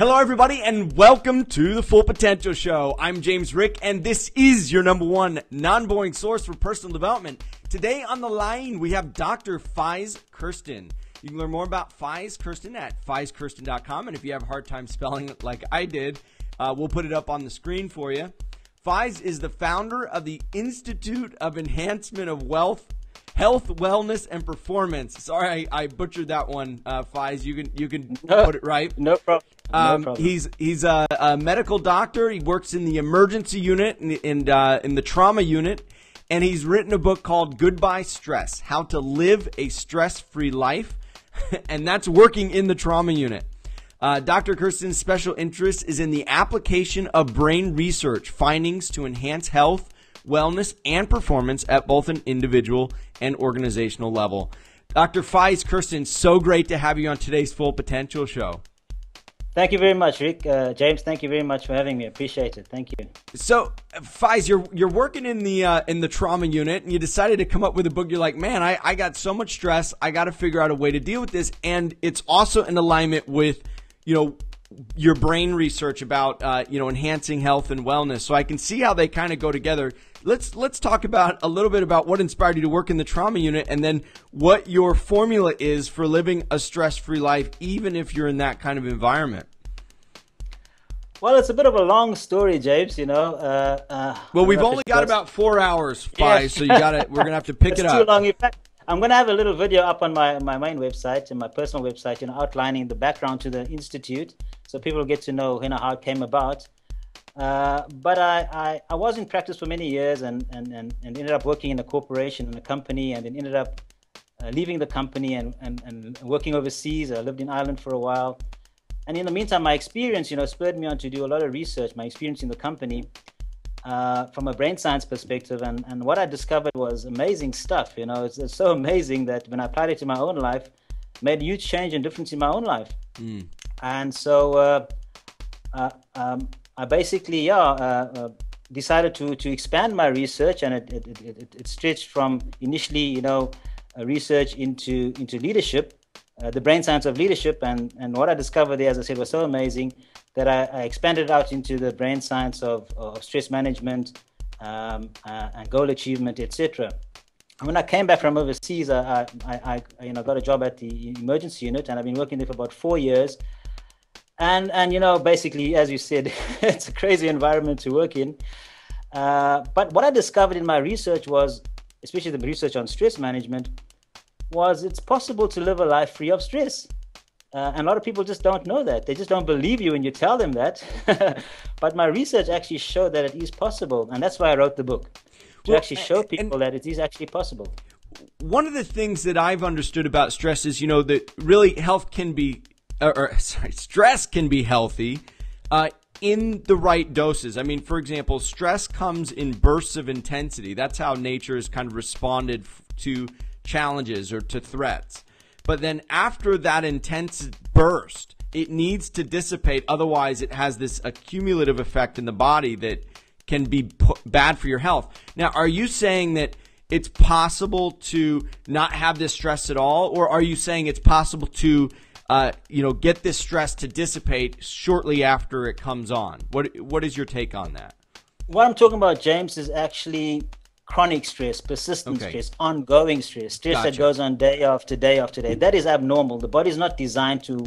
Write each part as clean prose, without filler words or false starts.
Hello, everybody, and welcome to the Full Potential Show. I'm James Rick, and this is your number one non-boring source for personal development. Today on the line, we have Dr. Faiez Kirsten. You can learn more about Faiez Kirsten at faizkirsten.com, and if you have a hard time spelling it like I did, we'll put it up on the screen for you. Faiez is the founder of the Institute of Enhancement of Health, Wellness, and Performance. Sorry, I butchered that one, Faiez. You can put it right. No problem. No problem. He's a medical doctor. He works in the emergency unit and in the trauma unit, and he's written a book called Goodbye Stress: How to Live a Stress-Free Life, and that's working in the trauma unit. Dr. Kirsten's special interest is in the application of brain research findings to enhance health, wellness, and performance at both an individual and organizational level. Dr. Faiez Kirsten, so great to have you on today's Full Potential Show. Thank you very much, Rick. James, thank you very much for having me. Appreciate it. Thank you. So, Faiez, you're working in the trauma unit, and you decided to come up with a book. You're like, man, I got so much stress. I got to figure out a way to deal with this, and it's also in alignment with, your brain research about enhancing health and wellness. So I can see how they kind of go together. Let's talk about a little bit about what inspired you to work in the trauma unit, and then what your formula is for living a stress-free life, even if you're in that kind of environment. Well, it's a bit of a long story, James. Well, we've only got about 4 hours, Faiez, so we're gonna have to pick it up. It's too long. In fact, I'm going to have a little video up on my main website and my personal website, outlining the background to the institute, so people get to know, how it came about. But I was in practice for many years and ended up working in a corporation and a company, and then ended up leaving the company and working overseas. I lived in Ireland for a while. And in the meantime, my experience, spurred me on to do a lot of research, my experience in the company, from a brain science perspective. And what I discovered was amazing stuff. It's so amazing that when I applied it to my own life, it made a huge change and difference in my own life. And so I basically, decided to expand my research, and it stretched from initially, research into leadership, the brain science of leadership, and what I discovered there, as I said, was so amazing that I expanded out into the brain science of stress management, and goal achievement, etc. And when I came back from overseas, I got a job at the emergency unit, and I've been working there for about 4 years. And basically, as you said, it's a crazy environment to work in. But what I discovered in my research was, especially the research on stress management, was it's possible to live a life free of stress. And a lot of people just don't know that. They just don't believe you when you tell them that. But my research actually showed that it is possible. And that's why I wrote the book, to actually show people that it is actually possible. One of the things that I've understood about stress is, that really stress can be healthy in the right doses. I mean, for example, stress comes in bursts of intensity. That's how nature has kind of responded to challenges or to threats. But then after that intense burst, it needs to dissipate. Otherwise, it has this accumulative effect in the body that can be bad for your health. Now, are you saying that it's possible to not have this stress at all? Or are you saying it's possible to get this stress to dissipate shortly after it comes on? What is your take on that? What I'm talking about, James, is actually chronic stress, persistent stress, ongoing stress that goes on day after day after day. That is abnormal. The body is not designed to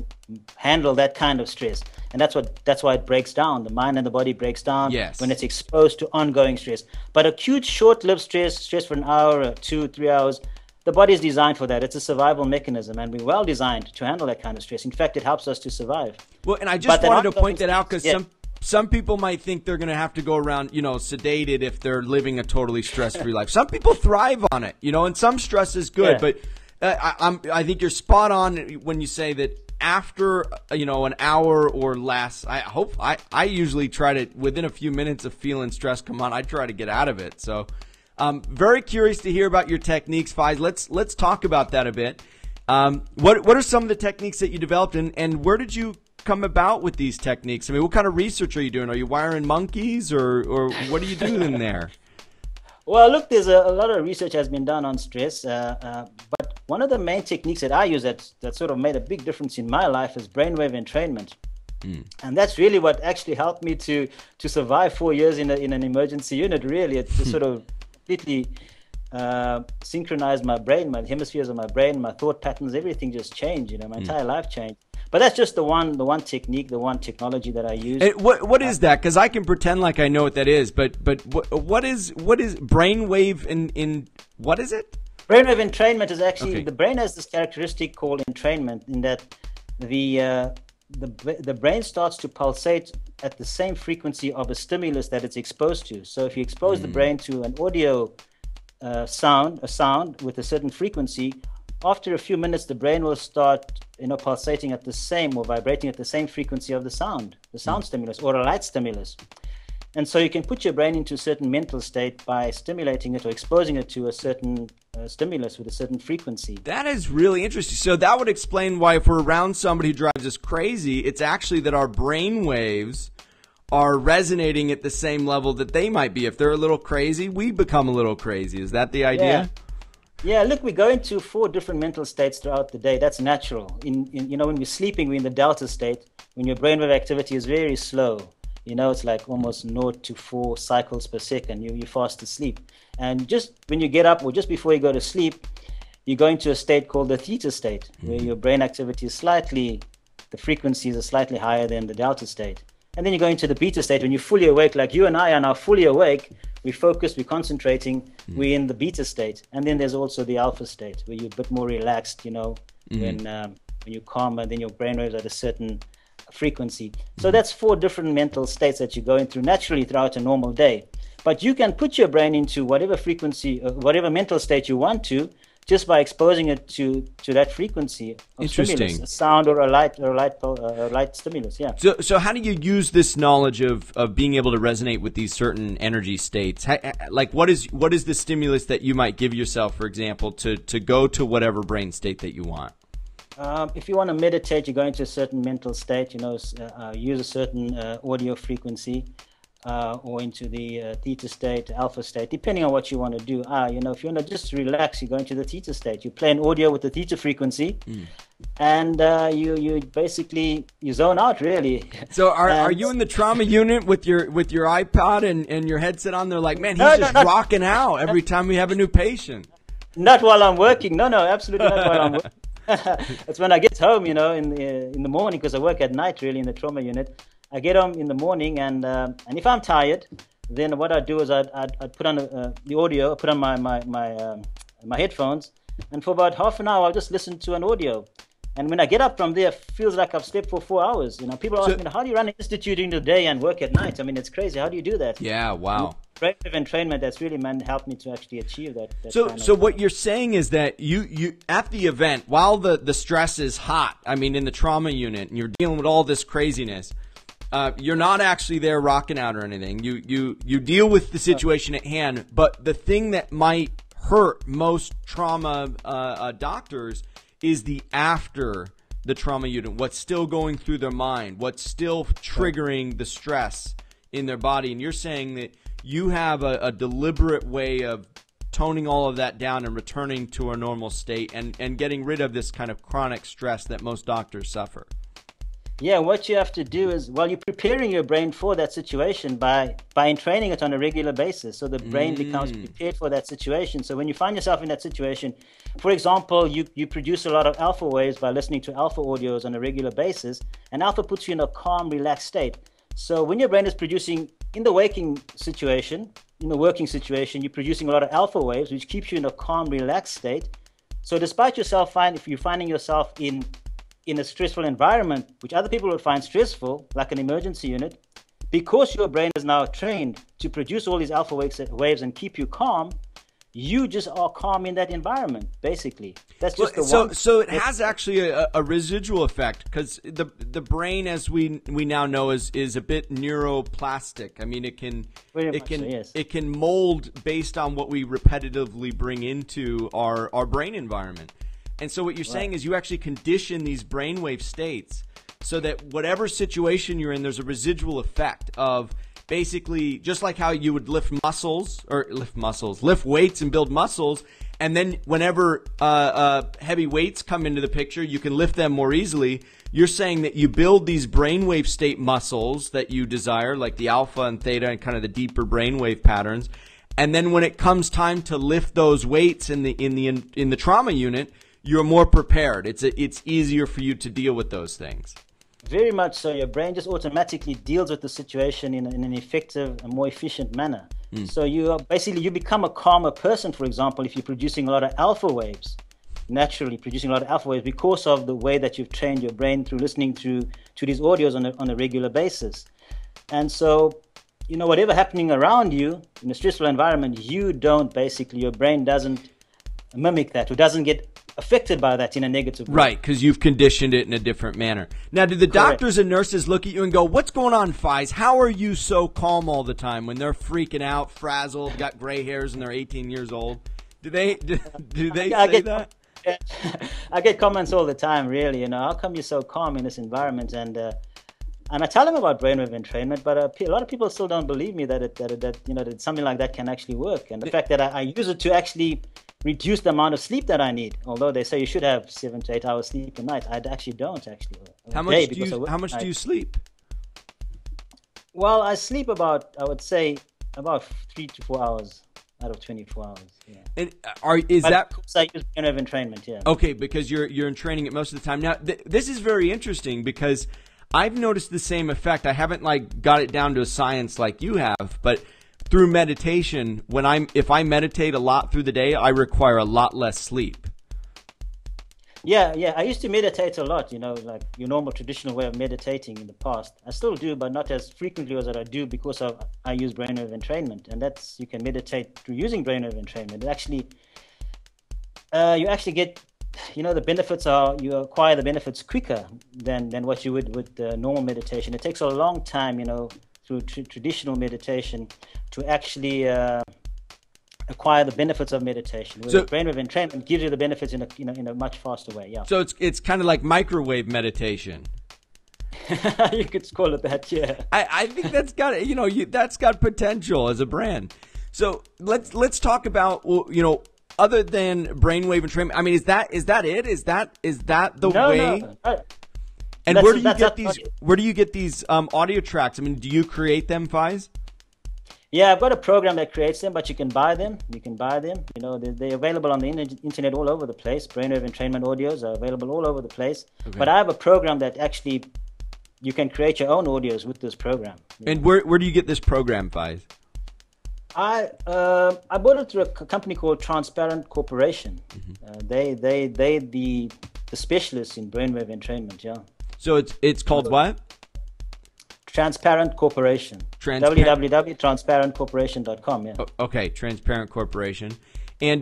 handle that kind of stress, and that's why it breaks down. The mind and the body breaks down when it's exposed to ongoing stress. But acute, short-lived stress for an hour, or 2, 3 hours, the body is designed for that. It's a survival mechanism, and we're well designed to handle that kind of stress. In fact, it helps us to survive. Well, and I just wanted to point that out because some people might think they're going to have to go around, sedated if they're living a totally stress-free life. Some people thrive on it, and some stress is good. But I think you're spot on when you say that after, an hour or less, I usually try to, within a few minutes of feeling stress come on, I try to get out of it. So very curious to hear about your techniques, Faiez. Let's talk about that a bit. What are some of the techniques that you developed, and where did you come about with these techniques? I mean, what kind of research are you doing? Are you wiring monkeys, or what are you doing there? Well, look, there's a lot of research has been done on stress, but one of the main techniques that I use that sort of made a big difference in my life is brainwave entrainment. And that's really what actually helped me to survive 4 years in an emergency unit. Really, it just sort of completely synchronized my brain, my hemispheres of my brain, my thought patterns, everything just changed. You know, my entire life changed. But that's just the one technique, the one technology that I use. What is that? Because I can pretend like I know what that is, but what is brainwave in what is it? Brainwave entrainment is actually the brain has this characteristic called entrainment, in that the brain starts to pulsate at the same frequency of a stimulus that it's exposed to. So if you expose the brain to an audio sound with a certain frequency, after a few minutes, the brain will start, pulsating at the same or vibrating at the same frequency of the sound stimulus or a light stimulus. And so you can put your brain into a certain mental state by stimulating it or exposing it to a certain stimulus with a certain frequency. That is really interesting. So that would explain why if we're around somebody who drives us crazy, it's actually that our brain waves are resonating at the same level that they might be. If they're a little crazy, we become a little crazy. Is that the idea? Yeah, look, we go into 4 different mental states throughout the day. That's natural. When we're sleeping, we're in the delta state, when your brainwave activity is very slow. It's like almost 0 to 4 cycles per second. You're fast asleep. And just when you get up or just before you go to sleep, you go into a state called the theta state, where your brain activity is the frequencies are slightly higher than the delta state. And then you go into the beta state when you're fully awake, like you and I are now fully awake. We focus, we're concentrating, we're in the beta state. And then there's also the alpha state, where you're a bit more relaxed, when you're calm and then your brainwaves at a certain frequency. So that's 4 different mental states that you're going through naturally throughout a normal day. But you can put your brain into whatever frequency, whatever mental state you want to, just by exposing it to that frequency of stimulus, a sound or a light stimulus. Yeah. So how do you use this knowledge of being able to resonate with these certain energy states? Like what is the stimulus that you might give yourself, for example, to go to whatever brain state that you want? If you want to meditate, you go into a certain mental state. Use a certain audio frequency. Or into the theta state, alpha state, depending on what you want to do. If you want to just relax, you go into the theta state. You play an audio with the theta frequency, and you basically zone out, really. So are you in the trauma unit with your iPod and your headset on? They're like, man, he's just rocking out every time we have a new patient. Not while I'm working. No, absolutely not while I'm working. It's when I get home, in the morning, because I work at night, really, in the trauma unit. I get home in the morning, and if I'm tired, then what I do is I'd put on the audio, I put on my headphones, and for about half an hour I'll just listen to an audio. And when I get up from there, it feels like I've slept for 4 hours. People ask me, how do you run an institute during the day and work at night? I mean, it's crazy. How do you do that? Yeah, wow. Brainwave entrainment, that's really helped me to actually achieve that. So what you're saying is that you at the event, while the stress is hot, I mean, in the trauma unit, and you're dealing with all this craziness, you're not actually there rocking out or anything. You deal with the situation at hand, but the thing that might hurt most trauma doctors is the after the trauma unit, what's still going through their mind, what's still triggering the stress in their body. And you're saying that you have a deliberate way of toning all of that down and returning to a normal state and getting rid of this kind of chronic stress that most doctors suffer. Yeah, what you have to do is, you're preparing your brain for that situation by entraining it on a regular basis. So the brain becomes prepared for that situation. So when you find yourself in that situation, for example, you produce a lot of alpha waves by listening to alpha audios on a regular basis, and alpha puts you in a calm, relaxed state. So when your brain is producing in the waking situation, in the working situation, you're producing a lot of alpha waves, which keeps you in a calm, relaxed state. So despite if you're finding yourself in a stressful environment, which other people would find stressful, like an emergency unit, because your brain is now trained to produce all these alpha waves and keep you calm, you just are calm in that environment, basically. That's just So it has actually a residual effect, because the brain, as we now know, is a bit neuroplastic. I mean, it can mold based on what we repetitively bring into our brain environment. And so what you're saying is you actually condition these brainwave states so that whatever situation you're in, there's a residual effect of basically just like how you would lift weights and build muscles. And then whenever heavy weights come into the picture, you can lift them more easily. You're saying that you build these brainwave state muscles that you desire, like the alpha and theta and kind of the deeper brainwave patterns. And then when it comes time to lift those weights in the trauma unit, you're more prepared. It's easier for you to deal with those things. Very much so. Your brain just automatically deals with the situation in an effective and more efficient manner. So you become a calmer person, for example, if you're producing a lot of alpha waves, naturally producing a lot of alpha waves because of the way that you've trained your brain through listening to these audios on a regular basis. And so, whatever happening around you in a stressful environment, your brain doesn't mimic that or doesn't get affected by that in a negative way. Right, because you've conditioned it in a different manner. Now, do the doctors and nurses look at you and go, what's going on, Faiez? How are you so calm all the time when they're freaking out, frazzled, got gray hairs, and they're 18 years old? Do they say that? I get comments all the time, really. How come you're so calm in this environment? And I tell them about brainwave entrainment, but a lot of people still don't believe me that something like that can actually work. And the fact that I use it to actually reduce the amount of sleep that I need. Although they say you should have 7 to 8 hours sleep a night, I actually don't. How much do you sleep? Well, I sleep about 3 to 4 hours out of 24 hours. Yeah. And I use brainwave entrainment. Yeah. Okay, because you're in training it most of the time. Now, this is very interesting because I've noticed the same effect. I haven't got it down to a science like you have, but through meditation, if I meditate a lot through the day, I require a lot less sleep. Yeah. I used to meditate a lot, like your normal traditional way of meditating in the past. I still do, but not as frequently as I do because I use brainwave entrainment, and you can meditate through using brainwave entrainment. It actually, you actually get, the benefits you acquire the benefits quicker than what you would with normal meditation. It takes a long time, through traditional meditation to actually acquire the benefits of meditation. So brainwave entrainment gives you the benefits in a much faster way. Yeah. So it's kind of like microwave meditation. You could call it that. Yeah. I think that's got that's got potential as a brand. So let's talk about other than brainwave entrainment. I mean, is that it? Is that the way? No. And where do you get these audio tracks? I mean, do you create them, Faiez? Yeah, I've got a program that creates them, but you can buy them. They're available on the internet all over the place. Brainwave entrainment audios are available all over the place. Okay. But I have a program that actually you can create your own audios with this program. And where do you get this program, Faiez? I bought it through a company called Transparent Corporation. Mm-hmm. They the specialists in brainwave entrainment. Yeah. So it's called what? Transparent Corporation. www.transparentcorporation.com. Yeah. Okay, Transparent Corporation. And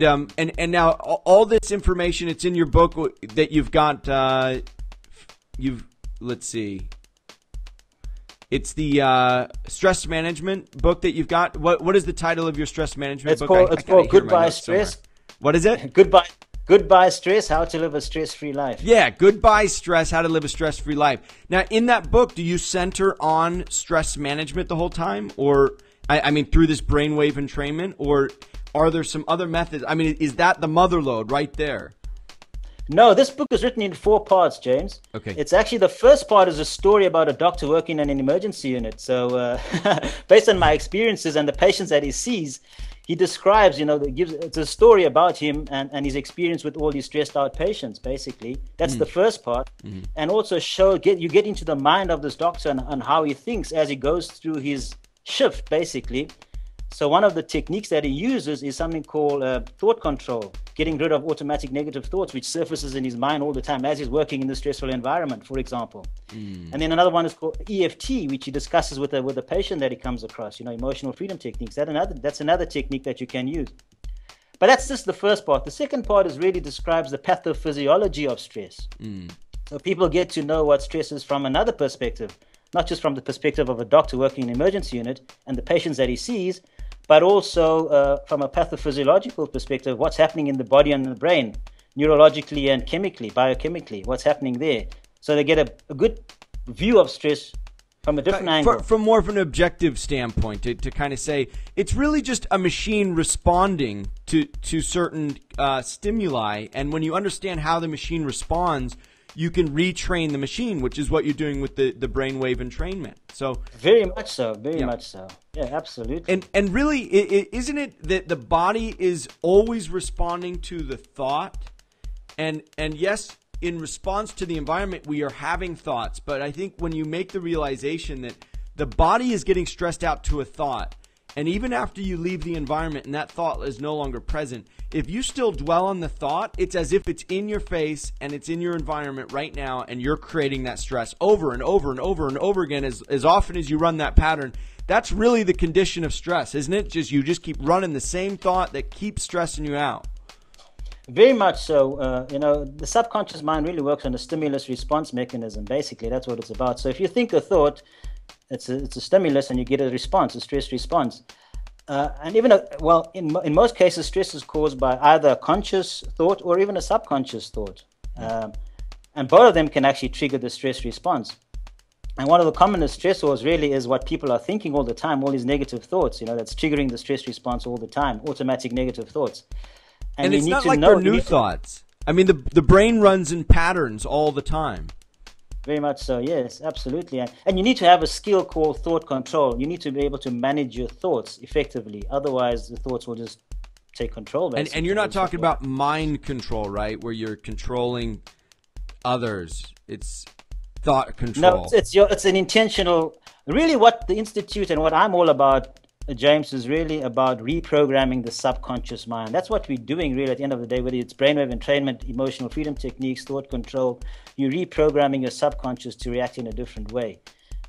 now all this information, it's in your book that you've got. Let's see. It's the stress management book that you've got. What is the title of your stress management book? It's called Goodbye Stress. What is it? Goodbye Stress, How to Live a Stress-Free Life. Yeah, Goodbye Stress, How to Live a Stress-Free Life. Now, in that book, do you center on stress management the whole time? Or, I mean, through this brainwave entrainment? Or are there some other methods? I mean, is that the mother lode right there? No, this book is written in 4 parts, James. Okay. It's actually, the first part is a story about a doctor working in an emergency unit. So, based on my experiences and the patients that he sees, he describes, it's a story about him and his experience with all these stressed out patients, basically. That's the first part. Mm-hmm. And also you get into the mind of this doctor and how he thinks as he goes through his shift, basically. So one of the techniques that he uses is something called thought control, getting rid of automatic negative thoughts, which surfaces in his mind all the time as he's working in the stressful environment, for example. And then another one is called EFT, which he discusses with a patient that he comes across, emotional freedom techniques. That's another technique that you can use. But that's just the first part. The second part really describes the pathophysiology of stress. So people get to know what stress is from another perspective, not just from the perspective of a doctor working in an emergency unit and the patients that he sees, but also from a pathophysiological perspective, what's happening in the body and the brain, neurologically and chemically, biochemically, what's happening there. So they get a good view of stress from a different angle. From more of an objective standpoint, to kind of say it's really just a machine responding to certain stimuli, and when you understand how the machine responds, you can retrain the machine, which is what you're doing with the brainwave entrainment. So very much so, very much so. Yeah, absolutely. And really, isn't it that the body is always responding to the thought, and yes, in response to the environment, we are having thoughts. But I think when you make the realization that the body is getting stressed out to a thought, and even after you leave the environment and that thought is no longer present, if you still dwell on the thought, it's as if it's in your face and it's in your environment right now, and you're creating that stress over and over and over and over again as often as you run that pattern. That's really the condition of stress, isn't it? You just keep running the same thought that keeps stressing you out. Very much so. The subconscious mind really works on a stimulus response mechanism. Basically, that's what it's about. So if you think a thought, it's a stimulus, and you get a response, a stress response. And even in most cases, stress is caused by either a conscious thought or even a subconscious thought, and both of them can actually trigger the stress response. And one of the commonest stressors really is what people are thinking all the time, all these negative thoughts. That's triggering the stress response all the time, automatic negative thoughts. And it's not like they're new thoughts. I mean, the brain runs in patterns all the time. Very much so, yes, absolutely. And you need to have a skill called thought control. You need to be able to manage your thoughts effectively. Otherwise, the thoughts will just take control, basically. And you're not talking about mind control, right, where you're controlling others. It's thought control. No, it's an intentional. Really, what the Institute and what I'm all about, James, is really about reprogramming the subconscious mind. That's what we're doing really at the end of the day, whether it's brainwave entrainment, emotional freedom techniques, thought control. You're reprogramming your subconscious to react in a different way,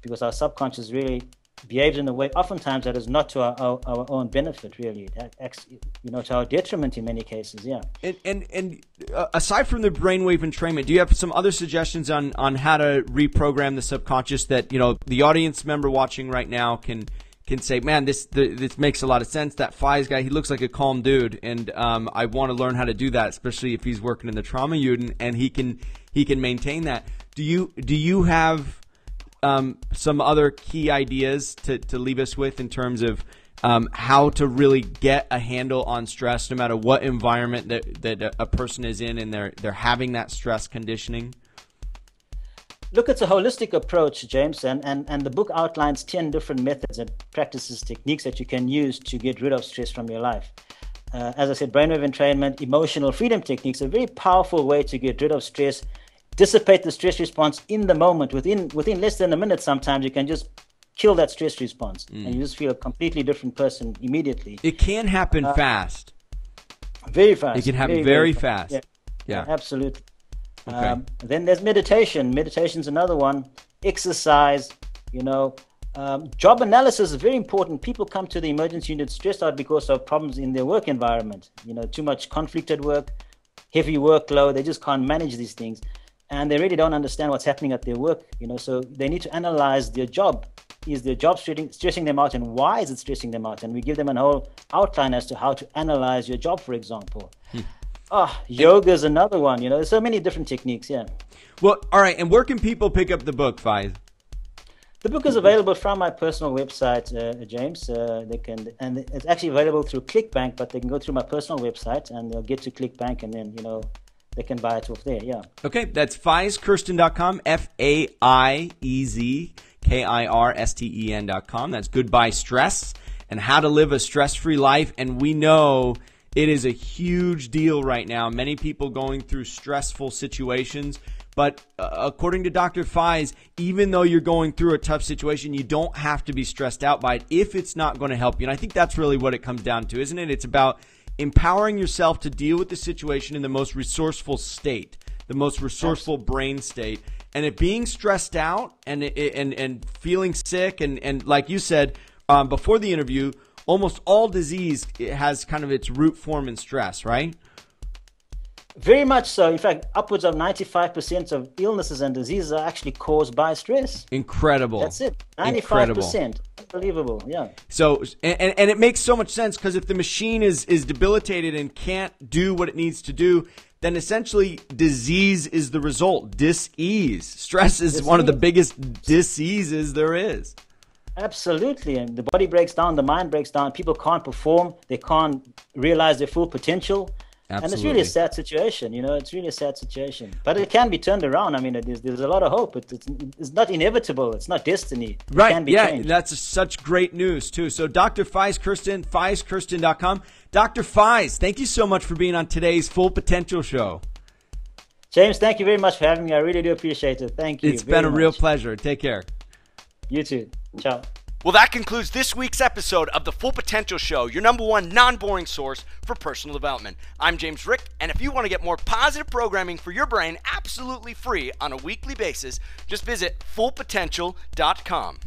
because our subconscious really behaves in a way oftentimes that is not to our own benefit, really. It acts, to our detriment in many cases, yeah. And aside from the brainwave entrainment, do you have some other suggestions on how to reprogram the subconscious that, the audience member watching right now can say, man, this makes a lot of sense. That Faiez guy, he looks like a calm dude, and I want to learn how to do that, especially if he's working in the trauma unit and he can maintain that. Do you have some other key ideas to leave us with in terms of how to really get a handle on stress, no matter what environment that a person is in, and they're having that stress conditioning? Look, it's a holistic approach, James, and the book outlines 10 different methods and practices, techniques that you can use to get rid of stress from your life. As I said, brainwave entrainment, emotional freedom techniques, a very powerful way to get rid of stress, dissipate the stress response in the moment. Within less than a minute, sometimes you can just kill that stress response, and you just feel a completely different person immediately. It can happen fast. Very fast. It can happen very fast. Yeah, absolutely. Okay. Then there's meditation. Meditation's another one. Exercise, job analysis is very important. People come to the emergency unit stressed out because of problems in their work environment. Too much conflict at work, heavy workload. They just can't manage these things, and they really don't understand what's happening at their work. So they need to analyze their job. Is their job stressing them out, and why is it stressing them out? And we give them a whole outline as to how to analyze your job, for example. Yoga is another one. There's so many different techniques. Yeah. Well, all right. And where can people pick up the book, Faiez? The book is available from my personal website, James. And it's actually available through ClickBank, but they can go through my personal website and they'll get to ClickBank, and then they can buy it off there. Yeah. Okay. That's FaiezKirsten.com. FAIEZKIRSTEN.com. That's Goodbye Stress and How to Live a Stress-Free Life. And we know it is a huge deal right now. Many people going through stressful situations. But according to Dr. Faiez, even though you're going through a tough situation, you don't have to be stressed out by it if it's not going to help you. And I think that's really what it comes down to, isn't it? It's about empowering yourself to deal with the situation in the most resourceful state, the most resourceful brain state. And it being stressed out and feeling sick, and like you said before the interview, almost all disease has kind of its root form in stress, right? Very much so. In fact, upwards of 95% of illnesses and diseases are actually caused by stress. Incredible. That's it. 95%. Unbelievable. Yeah. So, and it makes so much sense, because if the machine is debilitated and can't do what it needs to do, then essentially disease is the result. Dis-ease. Stress is one of the biggest diseases there is. Absolutely. And the body breaks down, the mind breaks down. People can't perform. They can't realize their full potential. Absolutely. And it's really a sad situation, it's really a sad situation. But it can be turned around. I mean, there's a lot of hope. It's not inevitable. It's not destiny. It can be changed. That's such great news, too. So Dr. Faiez Kirsten, FaizKirsten.com. Dr. Faiez, thank you so much for being on today's Full Potential Show. James, thank you very much for having me. I really do appreciate it. Thank you. It's been a real pleasure. Take care. You too. Ciao. Well, that concludes this week's episode of the Full Potential Show, your #1 non-boring source for personal development. I'm James Rick, and if you want to get more positive programming for your brain absolutely free on a weekly basis, just visit fullpotential.com.